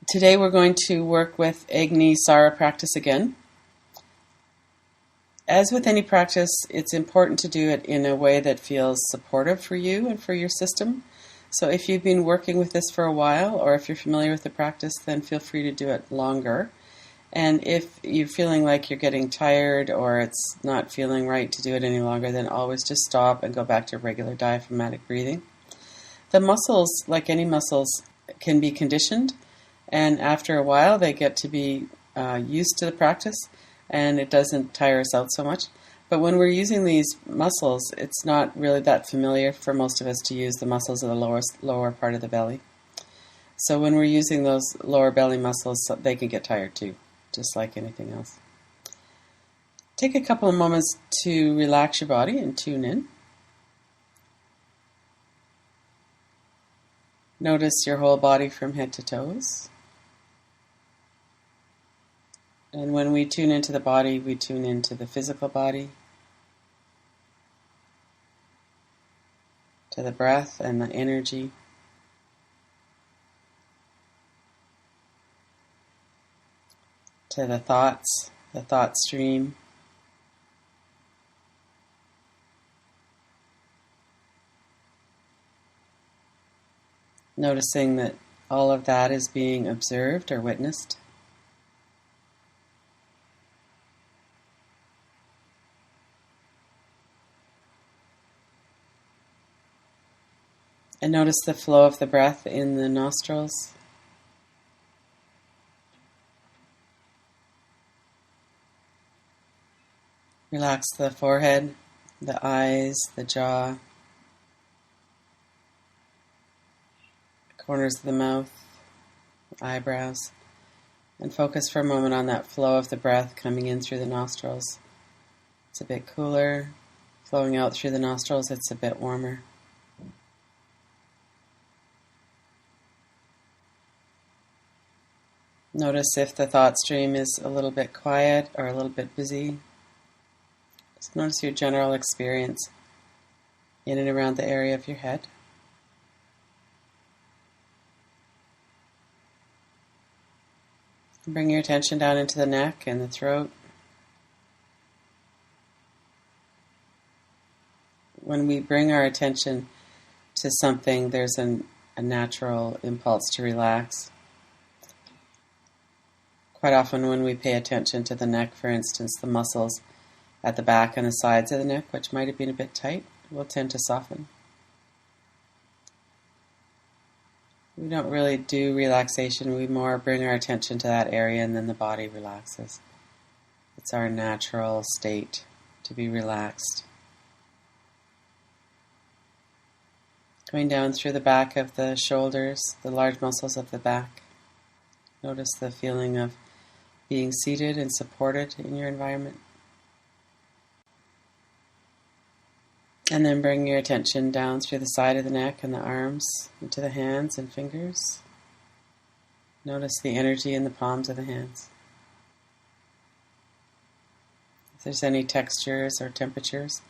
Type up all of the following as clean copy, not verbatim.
Today we're going to work with Agni Sara practice again. As with any practice, it's important to do it in a way that feels supportive for you and for your system. So if you've been working with this for a while, or if you're familiar with the practice, then feel free to do it longer. And if you're feeling like you're getting tired or it's not feeling right to do it any longer, then always just stop and go back to regular diaphragmatic breathing. The muscles, like any muscles, can be conditioned, and after a while they get to be used to the practice, and it doesn't tire us out so much. But when we're using these muscles, it's not really that familiar for most of us to use the muscles of the lower part of the belly. So when we're using those lower belly muscles, they can get tired too, just like anything else. Take a couple of moments to relax your body and tune in. Notice your whole body from head to toes. And when we tune into the body, we tune into the physical body, to the breath and the energy, to the thought stream. Noticing that all of that is being observed or witnessed. And notice the flow of the breath in the nostrils. Relax the forehead, the eyes, the jaw, corners of the mouth, eyebrows, and focus for a moment on that flow of the breath coming in through the nostrils. It's a bit cooler. Flowing out through the nostrils, it's a bit warmer. Notice if the thought stream is a little bit quiet or a little bit busy. Just notice your general experience in and around the area of your head. Bring your attention down into the neck and the throat. When we bring our attention to something, there's a natural impulse to relax. Quite often when we pay attention to the neck, for instance, the muscles at the back and the sides of the neck, which might have been a bit tight, will tend to soften. We don't really do relaxation, we more bring our attention to that area and then the body relaxes. It's our natural state to be relaxed. Going down through the back of the shoulders, the large muscles of the back. Notice the feeling of being seated and supported in your environment. And then bring your attention down through the side of the neck and the arms, into the hands and fingers. Notice the energy in the palms of the hands. If there's any textures or temperatures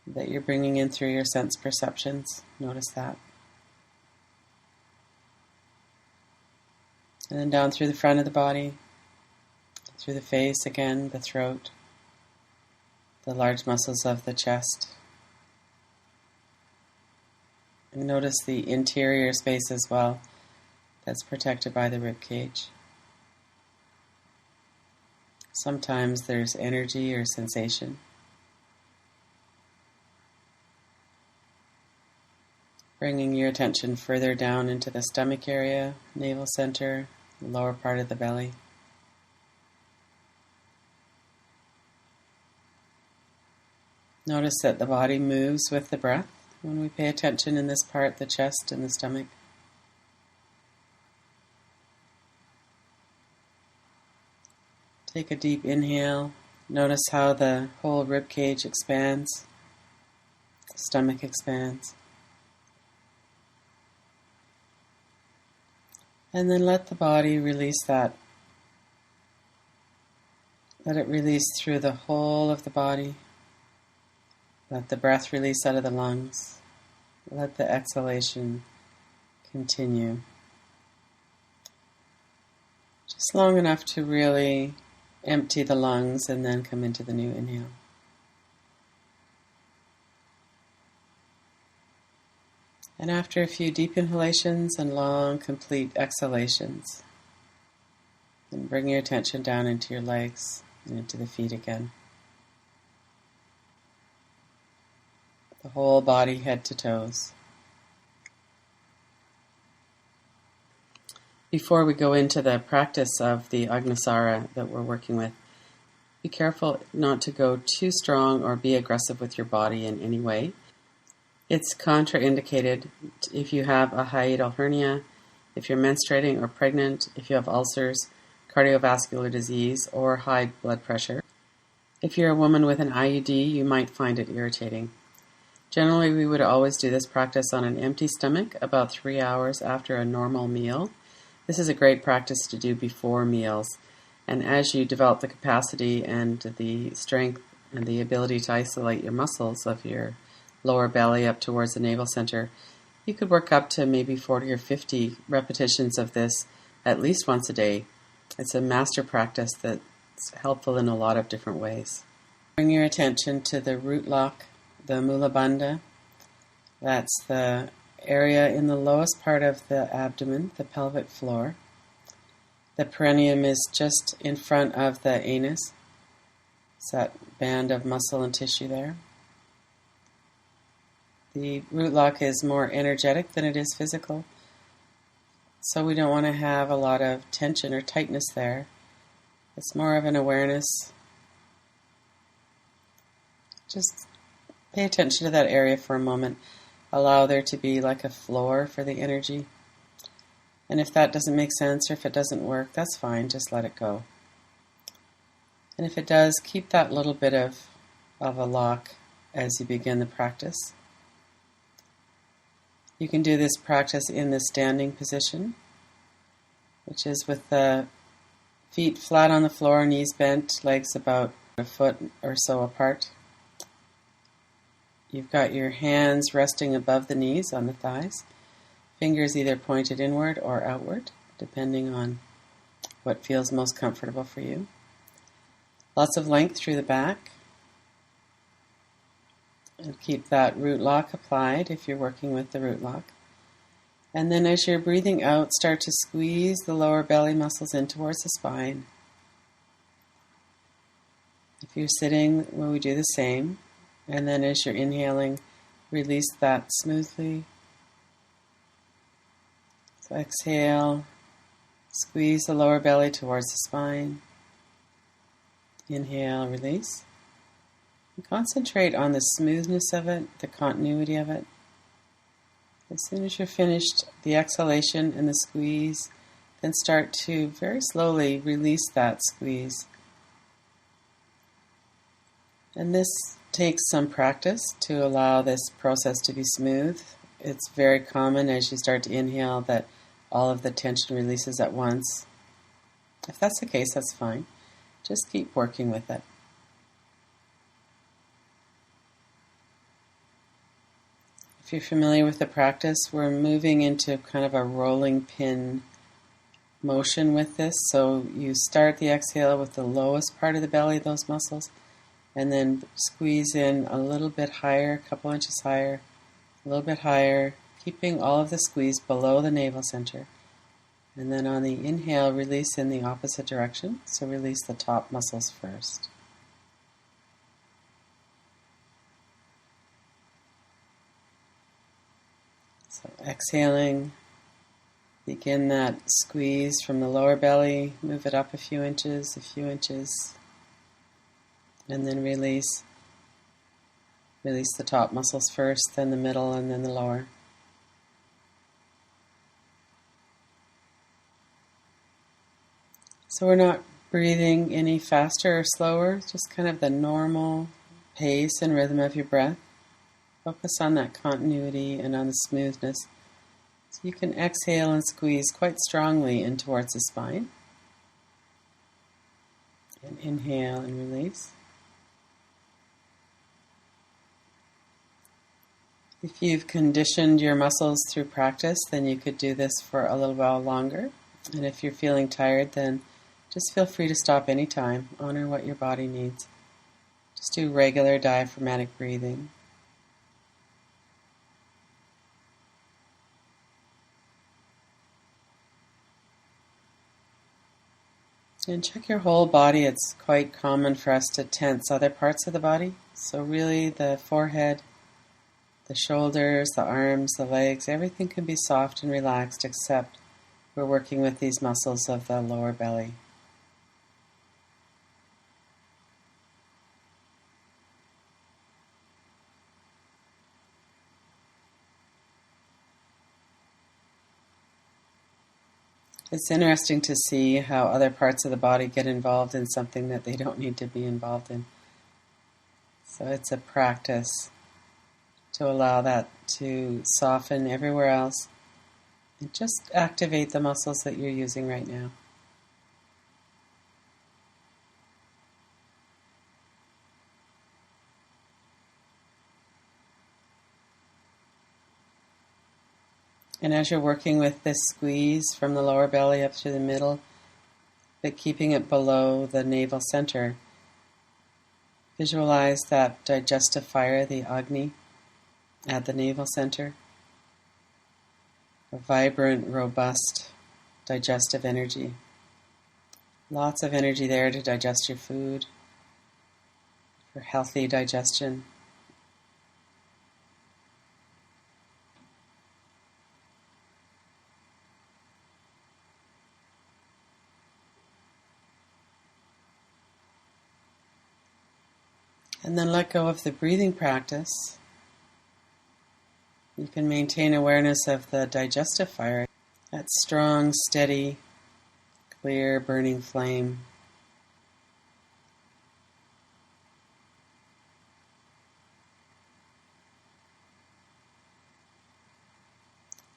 that you're bringing in through your sense perceptions, notice that. And then down through the front of the body, through the face again, the throat, the large muscles of the chest. And notice the interior space as well, that's protected by the rib cage. Sometimes there's energy or sensation. Bringing your attention further down into the stomach area, navel center, the lower part of the belly. Notice that the body moves with the breath when we pay attention in this part, the chest and the stomach. Take a deep inhale. Notice how the whole rib cage expands, the stomach expands. And then let the body release that. Let it release through the whole of the body. Let the breath release out of the lungs. Let the exhalation continue. Just long enough to really empty the lungs and then come into the new inhale. And after a few deep inhalations and long, complete exhalations, then bring your attention down into your legs and into the feet again. The whole body, head to toes. Before we go into the practice of the Agni Sara that we're working with, be careful not to go too strong or be aggressive with your body in any way. It's contraindicated if you have a hiatal hernia, if you're menstruating or pregnant, if you have ulcers, cardiovascular disease, or high blood pressure. If you're a woman with an IUD, you might find it irritating. Generally, we would always do this practice on an empty stomach about 3 hours after a normal meal. This is a great practice to do before meals. And as you develop the capacity and the strength and the ability to isolate your muscles of your lower belly up towards the navel center, you could work up to maybe 40 or 50 repetitions of this at least once a day. It's a master practice that's helpful in a lot of different ways. Bring your attention to the root lock, the Mula Bandha. That's the area in the lowest part of the abdomen, the pelvic floor. The perineum is just in front of the anus. It's that band of muscle and tissue there. The root lock is more energetic than it is physical, so we don't want to have a lot of tension or tightness there. It's more of an awareness. Just pay attention to that area for a moment. Allow there to be like a floor for the energy. And if that doesn't make sense or if it doesn't work, that's fine. Just let it go. And if it does, keep that little bit of a lock as you begin the practice. You can do this practice in the standing position, which is with the feet flat on the floor, knees bent, legs about a foot or so apart. You've got your hands resting above the knees on the thighs, fingers either pointed inward or outward, depending on what feels most comfortable for you. Lots of length through the back. And keep that root lock applied if you're working with the root lock. And then as you're breathing out, start to squeeze the lower belly muscles in towards the spine. If you're sitting, well, we do the same. And then as you're inhaling, release that smoothly. So exhale, squeeze the lower belly towards the spine. Inhale, release. And concentrate on the smoothness of it, the continuity of it. As soon as you're finished the exhalation and the squeeze, then start to very slowly release that squeeze. And this takes some practice to allow this process to be smooth. It's very common as you start to inhale that all of the tension releases at once. If that's the case, that's fine. Just keep working with it. If you're familiar with the practice, we're moving into kind of a rolling pin motion with this. So you start the exhale with the lowest part of the belly, those muscles, and then squeeze in a little bit higher, a couple inches higher, a little bit higher, keeping all of the squeeze below the navel center. And then on the inhale, release in the opposite direction. So release the top muscles first. So exhaling, begin that squeeze from the lower belly, move it up a few inches, and then release. Release the top muscles first, then the middle, and then the lower. So we're not breathing any faster or slower, just kind of the normal pace and rhythm of your breath. Focus on that continuity and on the smoothness. So you can exhale and squeeze quite strongly in towards the spine. And inhale and release. If you've conditioned your muscles through practice, then you could do this for a little while longer. And if you're feeling tired, then just feel free to stop anytime. Honor what your body needs. Just do regular diaphragmatic breathing. And check your whole body. It's quite common for us to tense other parts of the body. So really the forehead, the shoulders, the arms, the legs, everything can be soft and relaxed except we're working with these muscles of the lower belly. It's interesting to see how other parts of the body get involved in something that they don't need to be involved in. So it's a practice to allow that to soften everywhere else and just activate the muscles that you're using right now. And as you're working with this squeeze from the lower belly up to the middle, but keeping it below the navel center, visualize that digestive fire, the Agni, at the navel center. A vibrant, robust, digestive energy. Lots of energy there to digest your food, for healthy digestion. And then let go of the breathing practice. You can maintain awareness of the digestive fire, that strong, steady, clear, burning flame.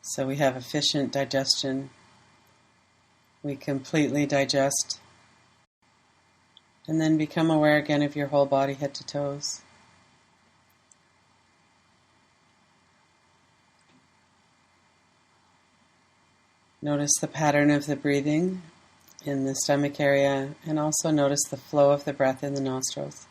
So we have efficient digestion. We completely digest. And then become aware again of your whole body, head to toes. Notice the pattern of the breathing in the stomach area, and also notice the flow of the breath in the nostrils.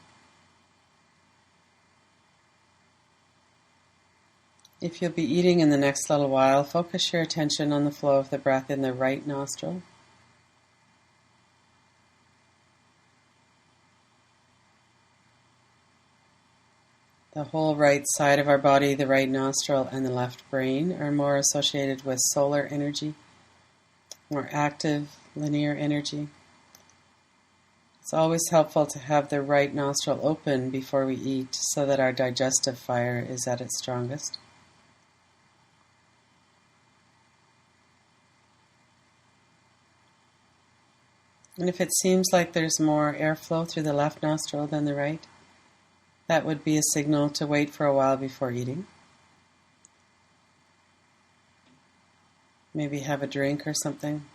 If you'll be eating in the next little while, focus your attention on the flow of the breath in the right nostril. The whole right side of our body, the right nostril and the left brain, are more associated with solar energy, more active, linear energy. It's always helpful to have the right nostril open before we eat so that our digestive fire is at its strongest. And if it seems like there's more airflow through the left nostril than the right, that would be a signal to wait for a while before eating. Maybe have a drink or something.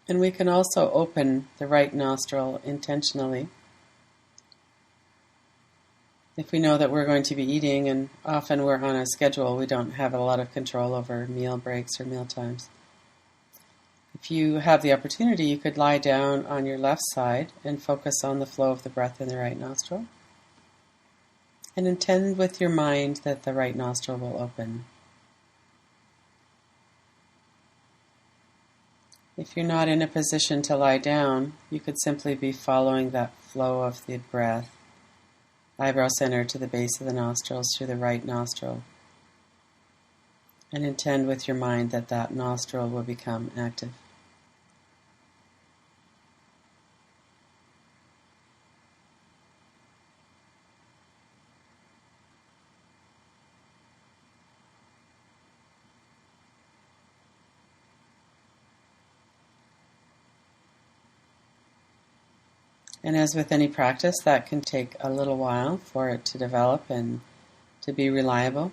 And we can also open the right nostril intentionally. If we know that we're going to be eating, and often we're on a schedule, we don't have a lot of control over meal breaks or meal times. If you have the opportunity, you could lie down on your left side and focus on the flow of the breath in the right nostril. And intend with your mind that the right nostril will open. If you're not in a position to lie down, you could simply be following that flow of the breath, eyebrow center to the base of the nostrils through the right nostril. And intend with your mind that that nostril will become active. And as with any practice, that can take a little while for it to develop and to be reliable.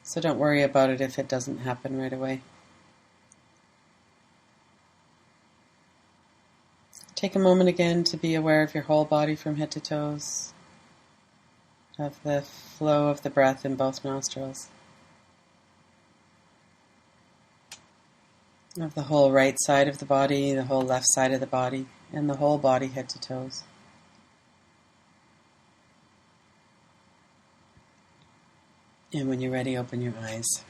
So don't worry about it if it doesn't happen right away. Take a moment again to be aware of your whole body from head to toes, of the flow of the breath in both nostrils. of the whole right side of the body, the whole left side of the body, and the whole body head to toes. And when you're ready, open your eyes.